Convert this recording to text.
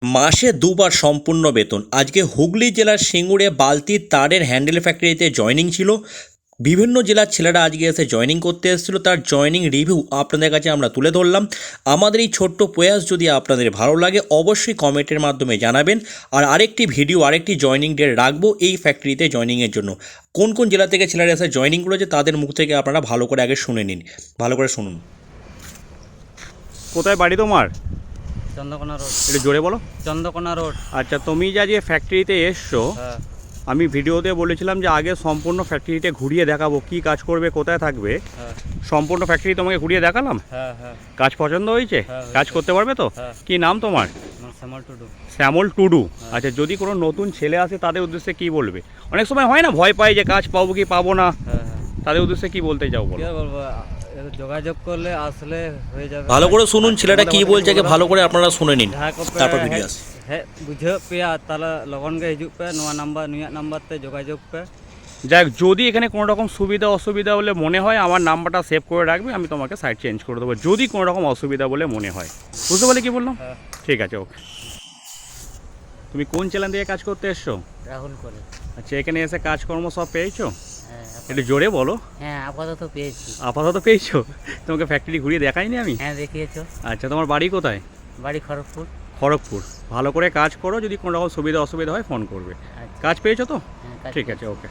মাসে দুবার সম্পূর্ণ বেতন। আজকে হুগলি জেলার সিঙ্গুরে বালতির তারের হ্যান্ডেল ফ্যাক্টরিতে জয়েনিং ছিল। বিভিন্ন জেলার ছেলেরা আজকে এসে জয়েনিং করতে এসেছিলো। তার জয়েনিং রিভিউ আপনাদের কাছে আমরা তুলে ধরলাম। আমাদের এই ছোট্ট প্রয়াস যদি আপনাদের ভালো লাগে অবশ্যই কমেন্টের মাধ্যমে জানাবেন। আর আরেকটি ভিডিও, আরেকটি জয়েনিং ডেট রাখবো এই ফ্যাক্টরিতে জয়েনিংয়ের জন্য। কোন কোন জেলা থেকে ছেলেরা এসে জয়েনিং করেছে তাদের মুখ থেকে আপনারা ভালো করে আগে শুনে নিন, ভালো করে শুনুন। কোথায় বাড়ি তোমার? চন্দ্রকোনা রোড। একটু জোরে বলো। চন্দ্রকোনা রোড। আচ্ছা, তুমি যে আজকে ফ্যাক্টরিতে এসছো, হ্যাঁ আমি ভিডিওতে বলেছিলাম যে আগে সম্পূর্ণ ফ্যাক্টরিতে ঘুরিয়ে দেখাবো, কি কাজ করবে, কোথায় থাকবে। হ্যাঁ সম্পূর্ণ ফ্যাক্টরি তোমাকে ঘুরিয়ে দেখালাম। হ্যাঁ হ্যাঁ কাজ পছন্দ হয়েছে? হ্যাঁ, কাজ করতে পারবে তো? হ্যাঁ। কি নাম তোমার? আমার শ্যামল টুডু। শ্যামল টুডু। আচ্ছা, যদি কোনো নতুন ছেলে আসে তাদের উদ্দেশ্যে কি বলবে? অনেক সময় হয় না, ভয় পায় যে কাজ পাবো কি পাবো না, হ্যাঁ হ্যাঁ তাদের উদ্দেশ্যে কি বলতে চাও বলো? কি আর বলবো, যোগাযোগ করলে আসলে হয়ে যাবে। ভালো করে শুনুন ছেলেটা কি বলছে, আগে ভালো করে আপনারা শুনে নিন, ᱡᱟᱦᱟᱸᱭ ᱠᱚᱯᱮ তারপর ভিডিও আসে। বুঝᱟᱹᱣ ᱯᱮᱭᱟ ᱛᱟᱦᱞᱮ ᱞᱚᱜᱚᱱ ᱜᱮ ᱦᱤᱡᱩᱜ ᱯᱮ, ᱱᱩᱭᱟᱜ নাম্বার তে যোগাযোগ পে। যাই হোক, যদি এখানে কোনো রকম সুবিধা অসুবিধা বলে মনে হয় আমার নাম্বারটা সেভ করে রাখবে, আমি তোমাকে সাইট চেঞ্জ করে দেবো যদি কোনো রকম অসুবিধা বলে মনে হয়। বুঝতে পারলে কি বললাম? হ্যাঁ ঠিক আছে, ওকে। তুমি কোন চ্যানেল দিয়ে কাজ করতে এসছো? রাহুল করে। আচ্ছা, এখানে এসে কাজকর্ম সব পেয়েছো? হ্যাঁ একটু জোরে বলো। হ্যাঁ আপাতত পেয়েছি। আপাতত পেয়েছো? তোমাকে ফ্যাক্টরি ঘুরিয়ে দেখাইনি আমি? হ্যাঁ দেখিয়েছো। আচ্ছা, তোমার বাড়ি কোথায়? বাড়ি খড়গপুর। খড়গপুর। ভালো করে কাজ করো, যদি কোনো রকম সুবিধা অসুবিধা হয় ফোন করবে। আচ্ছা কাজ পেয়েছো তো? হ্যাঁ, কাজ ঠিক আছে, ওকে।